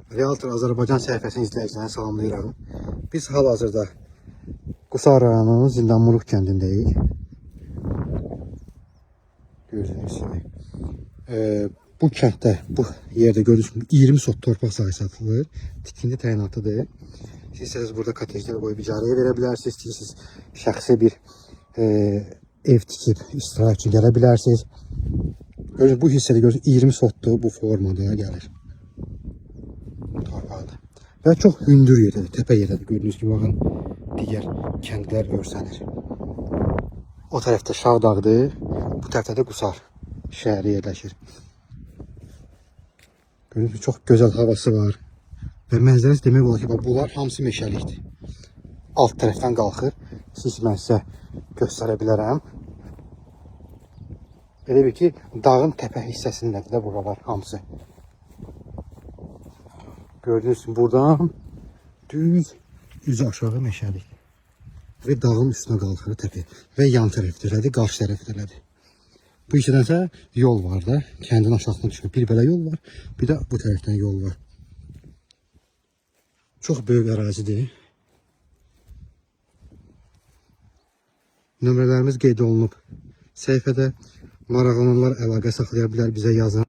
Realtor Azərbaycan səhifəsinin izləyicilərini salamlayıram. Biz hal-hazırda Qusar rayonunun Zindanmurux kəndindəyik. Gördüyünüz kimi. Bu kənddə, bu yerdə gördüyünüz kimi 20 sot torpaq sahəsi satılır. Tikindi təyinatıdır. Siz istəsəniz burada kotejlər qoyub icarəyə verə bilərsiniz. İstəyirsiniz şəxsi bir ev tikib istirahət üçün gələ bilərsiniz. Görürsünüz, bu hissədə görürsünüz 20 sotdur, bu formada gəlir. Torpaqda. Və çox hündür yerdədir, təpə yerdədir. Gördüyünüz kimi, baxın, digər kəndlər görsənir. O tərəfdə Şağdağdır, bu tərəfdə də Qusar şəhəri yerləşir. Gördüyünüz kimi, çox gözəl havası var. Və mənzərəsi demək olar ki, bunlar hamısı meşəlikdir. Alt tərəfdən qalxır. Siz mən sizə göstərə bilərəm. Elə bir ki, dağın təpə hissəsindədir də buralar hamısı. Gördüğünüz gibi buradan düz üzü aşağı meşəlik. Və dağın üstünə qalxır təpə. Və yan tərəfdədir, qarşı tərəfdədir. Bu işədənsə yol var da, kəndin aşağısına düşür. Bir belə yol var, bir də bu tərəfdən yol var. Çox böyük ərazidir. Nömrələrimiz qeyd olunub. Səhifədə maraqlananlar əlaqə saxlaya bilər, bizə yazın.